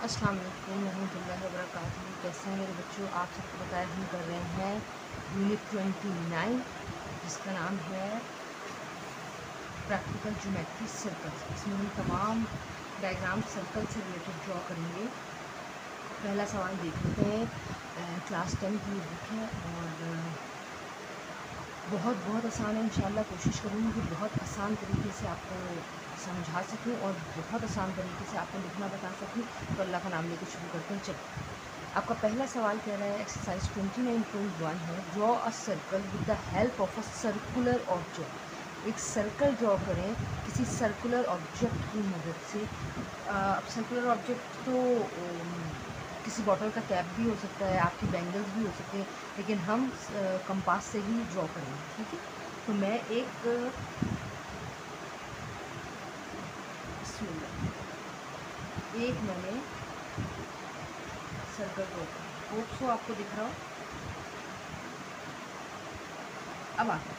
अस्सलाम वालेकुम रहमतुल्लाहि व बरकातुहू। कैसे हैं मेरे बच्चों? आप सबको पता है हम कर रहे हैं यूनिट 29 जिसका नाम है प्रैक्टिकल ज्योमेट्री सर्कल्स। इसमें हम तमाम डायग्राम सर्कल से रिलेटेड ड्रॉ करेंगे। पहला सवाल देख लेते हैं। क्लास 10 की बुक है और बहुत आसान है। इंशाल्लाह कोशिश करूँगी कि बहुत आसान तरीके से आपको समझा सकूँ और बहुत आसान तरीके से आपको लिखना बता सकूँ। तो अल्लाह का नाम लेकर शुरू करते हैं। चलिए, आपका पहला सवाल कह रहा है एक्सरसाइज 29.1 है, draw a circle with the help of a circular object. एक सर्कल ड्रॉ करें किसी सर्कुलर ऑब्जेक्ट की मदद से। अब सर्कुलर ऑब्जेक्ट तो किसी बॉटल का कैप भी हो सकता है, आपकी बैंगल्स भी हो सकते हैं, लेकिन हम कंपास से ही ड्रॉ करेंगे। ठीक है, तो मैं एक मैंने सर्कल ड्रॉ किया। होप सो आपको दिख रहा हो। अब आता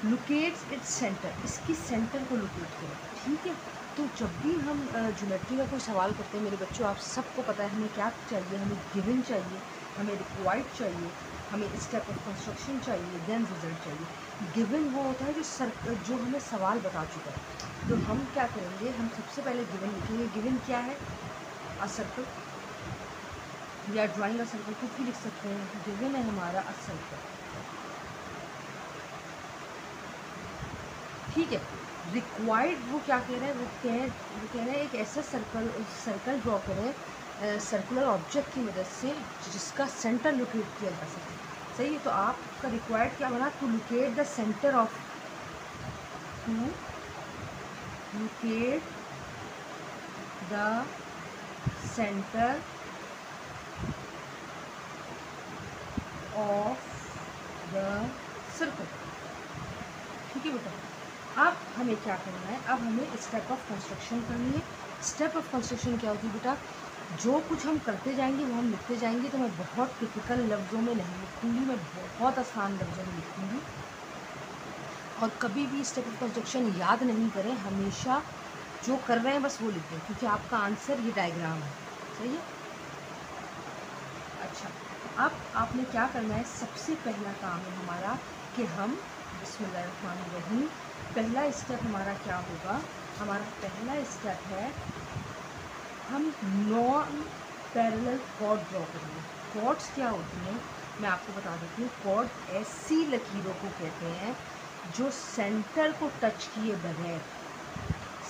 लोकेट्स इट्स सेंटर, इसकी सेंटर को लोकेट करो। ठीक है, तो जब भी हम ज्योमेट्री का कोई सवाल करते हैं मेरे बच्चों, आप सबको पता है हमें क्या चाहिए। हमें गिवन चाहिए, हमें रिक्वायर्ड चाहिए, हमें स्टेप ऑफ कंस्ट्रक्शन चाहिए, देन रिजल्ट चाहिए। गिवन वो होता है जो हमें सवाल बता चुका है। तो हम क्या करेंगे, हम सबसे पहले गिवन लिखेंगे। गिवन क्या है? अ सर्कल, या ड्राइंग अ सर्कल कुछ भी लिख सकते हैं। गिवन है हमारा अ सर्कल। ठीक है, रिक्वायर्ड वो क्या कह रहे हैं, वो कह रहे हैं एक ऐसा सर्कल ड्रॉ करें सर्कुलर ऑब्जेक्ट की मदद से जिसका सेंटर लोकेट किया जा सके। सही है, तो आपका रिक्वायर्ड क्या बना? To locate the centre of, to locate the centre of the circle. ठीक है बेटा, अब हमें क्या करना है? अब हमें स्टेप ऑफ कंस्ट्रक्शन करनी है। स्टेप ऑफ कंस्ट्रक्शन क्या होती है बेटा? जो कुछ हम करते जाएंगे वो हम लिखते जाएंगे। तो मैं बहुत टिपिकल लफ्ज़ों में नहीं लिखूँगी, मैं बहुत आसान लफ्ज़ों में लिखूँगी। और कभी भी स्टेप ऑफ कंस्ट्रक्शन याद नहीं करें, हमेशा जो कर रहे हैं बस वो लिख दें, क्योंकि आपका आंसर ये डायग्राम है। सही है। अच्छा, अब आपने क्या करना है? सबसे पहला काम है हमारा कि हम बिस्मिल्लाहिर्रहमानिर्रहीम, पहला स्टेप हमारा क्या होगा? हमारा पहला स्टेप है हम नॉन पैरेलल कॉर्ड ड्रॉ करेंगे। कॉर्ड्स क्या होती हैं मैं आपको बता देती हूँ। कॉर्ड ऐसी लकीरों को कहते हैं जो सेंटर को टच किए बगैर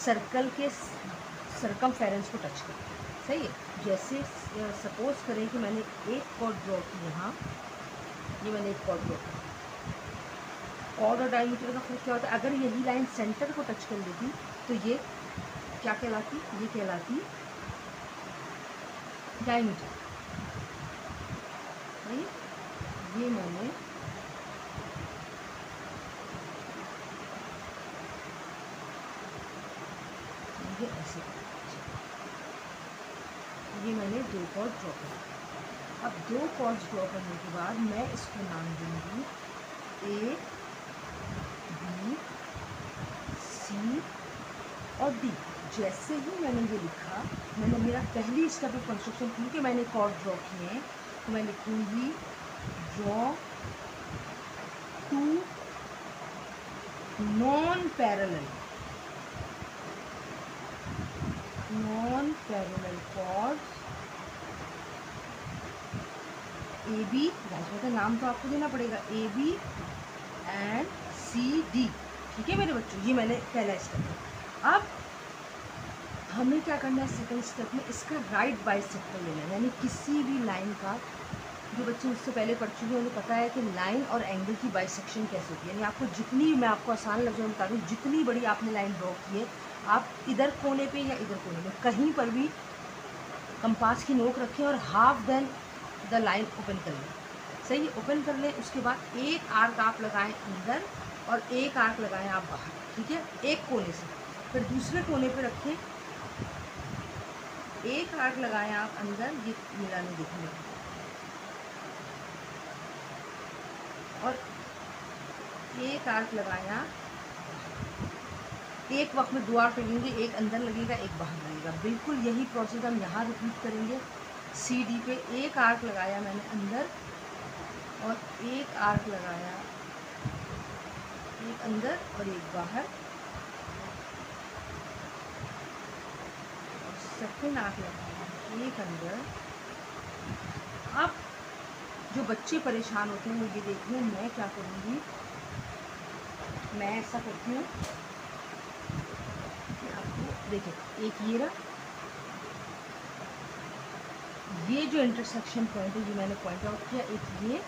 सर्कल के सरकमफेरेंस को टच करते हैं। सही है। जैसे सपोज करें कि मैंने एक कॉर्ड ड्रॉ की यहाँ, ये मैंने एक कॉर्ड ड्रॉ की। कॉर्ड और डायमीटर का फर्क क्या होता है? अगर यही लाइन सेंटर को टच कर लेती तो ये क्या कहलाती? ये कहलाती डायमीटर। नहीं, ये मैंने ये ऐसे ये मैंने दो कॉर्ड ड्रॉ कर। अब दो कॉर्ड्स ड्रॉ करने के बाद मैं इसको नाम दूंगी ए, बी, सी और डी। जैसे ही मैंने ये लिखा, मैंने मेरा पहली स्टेप ऑफ कंस्ट्रक्शन, क्योंकि मैंने कॉर्ड ड्रॉ किए हैं, तो मैं लिखूंगी draw two non parallel chords A B. राजमाता नाम तो आपको देना पड़ेगा, A B and C D. ठीक है मेरे बच्चों, ये मैंने पहला स्टेप है। अब हमें क्या करना है? सेकंड स्टेप में इसका राइट बाइसेक्टर लेना है, यानी किसी भी लाइन का, जो बच्चे उससे पहले पढ़ चुके हैं उन्हें पता है कि लाइन और एंगल की बाइसेक्शन कैसे होती है। यानी आपको जितनी, मैं आपको आसान लफ्ज़ों में बता दूँ, जितनी बड़ी आपने लाइन ड्रॉ की है, आप इधर कोने पे या इधर कोने में कहीं पर भी कंपास की नोक रखें और half then the line open कर लें। सही है, ओपन कर लें। उसके बाद एक आर्क आप लगाएं अंदर और एक आर्क लगाएं आप बाहर। ठीक है, एक कोने से, फिर दूसरे कोने पे रखें, एक आर्क लगाएं आप अंदर, ये मेरा नहीं दिखने, और एक आर्क लगाएं आप। एक वक्त में 2 आर्क लगेंगे, एक अंदर लगेगा एक बाहर लगेगा। बिल्कुल यही प्रोसेस हम यहाँ रिपीट करेंगे। सी डी पे एक आर्क लगाया मैंने अंदर और एक आर्क लगाया, एक अंदर और एक बाहर, और सेकेंड आर्क लगाया एक अंदर। अब जो बच्चे परेशान होते हैं वो ये देखिए मैं क्या करूँगी, मैं ऐसा करती हूँ कि आपको देखिए एक ये रहा, ये जो इंटरसेक्शन पॉइंट है ये मैंने पॉइंट आउट किया, एक ये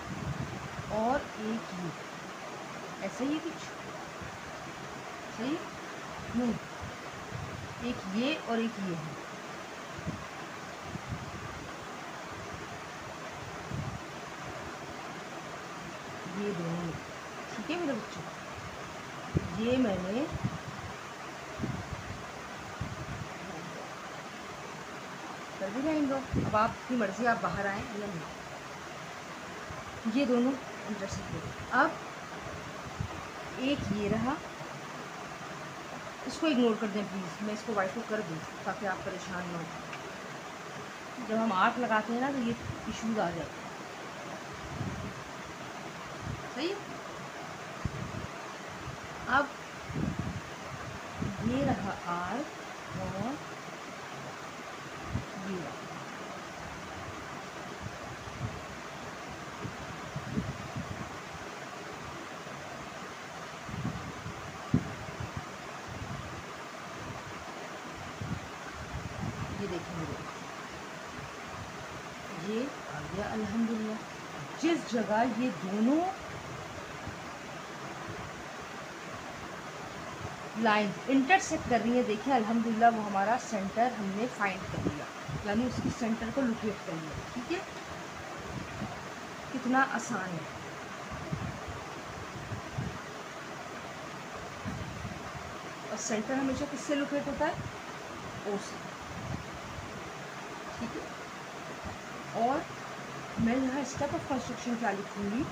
और एक ये, ऐसा ही कुछ सही नहीं, एक ये और एक ये है। ये दोनों ठीक है मेरे बच्चों, ये मैंने कर भी जाएंगे। अब आपकी मर्ज़ी आप बाहर आएँ या नहीं। ये दोनों इंटरसेक्ट हो। अब एक ये रहा, इसको इग्नोर कर दें प्लीज़, मैं इसको वाइट को कर दूँ ताकि आप परेशान ना हो। जब हम आर्क लगाते हैं ना तो ये इश्यूज आ जाते हैं, सही है। अब ये रहा आर्क और ये रहा, ये देखें मेरे, ये आ गया अल्हम्दुलिल्लाह। जिस जगह ये दोनों लाइन इंटरसेक्ट कर रही है देखिए अल्हम्दुलिल्लाह वो हमारा सेंटर हमने फाइंड कर लिया, यानी उसकी सेंटर को लोकेट कर लिया। ठीक है, कितना आसान है। और सेंटर हमेशा किससे लोकेट होता है, ओ से। ठीक है, और मैं यहाँ स्टेप ऑफ कंस्ट्रक्शन क्या लिखूँगी,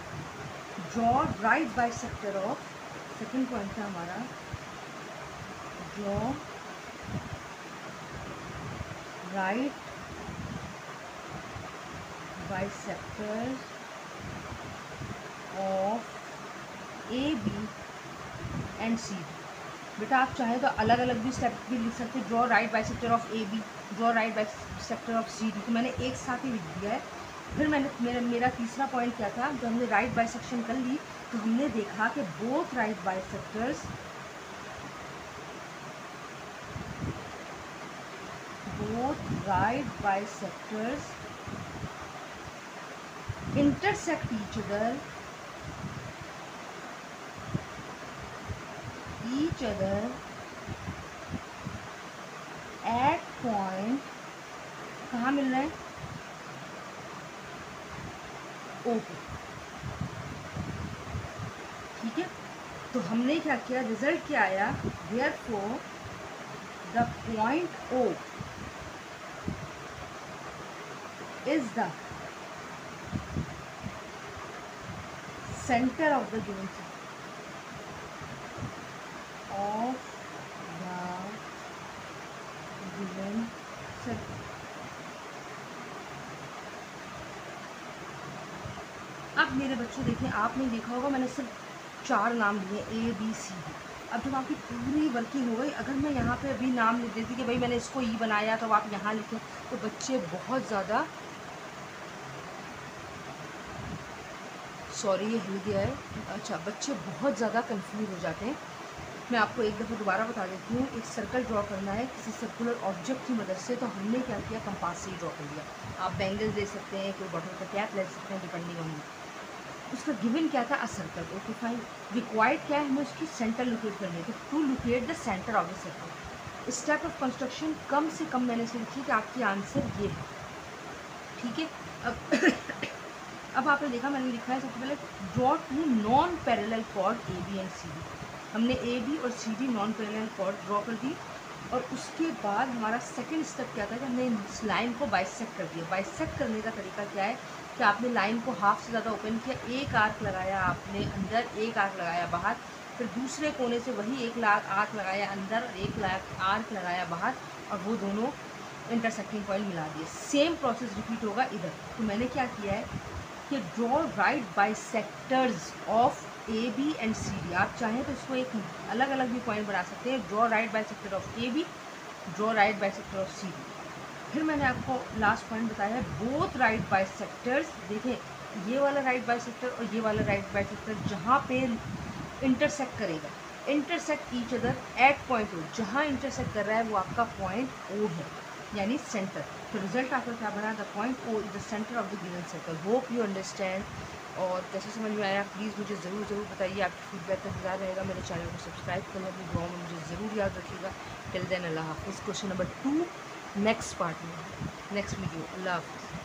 draw right bisector of, second point था हमारा, draw right bisector of A B and C. बेटा आप चाहें तो अलग अलग भी स्टेप भी लिख सकते हैं, draw right bisector of A B, draw right bisector of C D, तो मैंने एक साथ ही लिख दिया है। फिर मैंने मेरा तीसरा पॉइंट क्या था, जब हमने राइट बाइसेक्शन कर ली तो हमने देखा कि both right bisectors intersect each other at point, कहाँ मिल रहा है, ओ पे। ठीक है, तो हमने क्या किया, रिजल्ट क्या आया, therefore the point O is the center of the given circle, अब मेरे बच्चों देखिए, आपने देखा होगा मैंने सिर्फ 4 नाम लिए, ए बी सी डी। अब जब आपकी पूरी वर्किंग हो गई, अगर मैं यहाँ पे अभी नाम लिख देती कि भाई मैंने इसको ई बनाया तो आप यहाँ लिखें, तो बच्चे बहुत ज़्यादा, सॉरी ये हिल गया है, अच्छा, बच्चे बहुत ज़्यादा कंफ्यूज हो जाते हैं। मैं आपको एक दफ़ा दोबारा बता देती हूँ। एक सर्कल ड्रॉ करना है किसी सर्कुलर ऑब्जेक्ट की मदद से, तो हमने क्या किया, कंपास से ही ड्रॉ कर लिया। आप बैंगल्स ले सकते हैं, कोई बॉटल का कैप ले सकते हैं, डिपेंडिंग ऑन। उसका गिवन क्या था, a circle. Okay fine, required क्या है, हमें उसकी सेंटर लोकेट करनी है, तो to locate the centre of the circle. Step of construction कम से कम मैंने इसे लिखी कि आपकी आंसर ये है। ठीक है, अब आपने देखा मैंने लिखा है सबसे पहले draw 2 non parallel chord A B and C D. हमने ए बी और C D non parallel chord draw कर दी, और उसके बाद हमारा सेकंड स्टेप क्या था कि हमने इस लाइन को बाइसेक्ट कर दिया। बाइसेक्ट करने का तरीका क्या है कि आपने लाइन को हाफ से ज़्यादा ओपन किया, एक आर्क लगाया आपने अंदर, एक आर्क लगाया बाहर, फिर दूसरे कोने से वही एक आर्क लगाया अंदर और एक आर्क लगाया बाहर, और वो दोनों इंटरसेक्टिंग पॉइंट मिला दिए। सेम प्रोसेस रिपीट होगा इधर। तो मैंने क्या किया है कि draw right bisectors of A B and C D. आप चाहें तो इसको एक अलग अलग भी पॉइंट बना सकते हैं, draw right bisector of A B, draw right bisector of C D. फिर मैंने आपको लास्ट पॉइंट बताया है बोथ राइट बाइसेक्टर्स। देखें, ये वाला राइट बाइसेक्टर और ये वाला राइट बाइसेक्टर जहाँ पे इंटरसेक्ट करेगा, intersect each other at point O. जहाँ इंटरसेक्ट कर रहा है वो आपका पॉइंट ओ है, यानी सेंटर। तो रिजल्ट आपका क्या बना, the point O is the centre of the given circle. Hope you understand. और कैसे समझ में आया प्लीज़ मुझे ज़रूर बताइए, आपकी फीडबैक का इंतजार रहेगा। मेरे चैनल को सब्सक्राइब करना अपनी दुआ में मुझे ज़रूर याद रखिएगा। टिल देन अल्लाह हाफिज़। क्वेश्चन नंबर 2 नेक्स्ट पार्ट में, नेक्स्ट वीडियो। अल्लाह हाफिज़।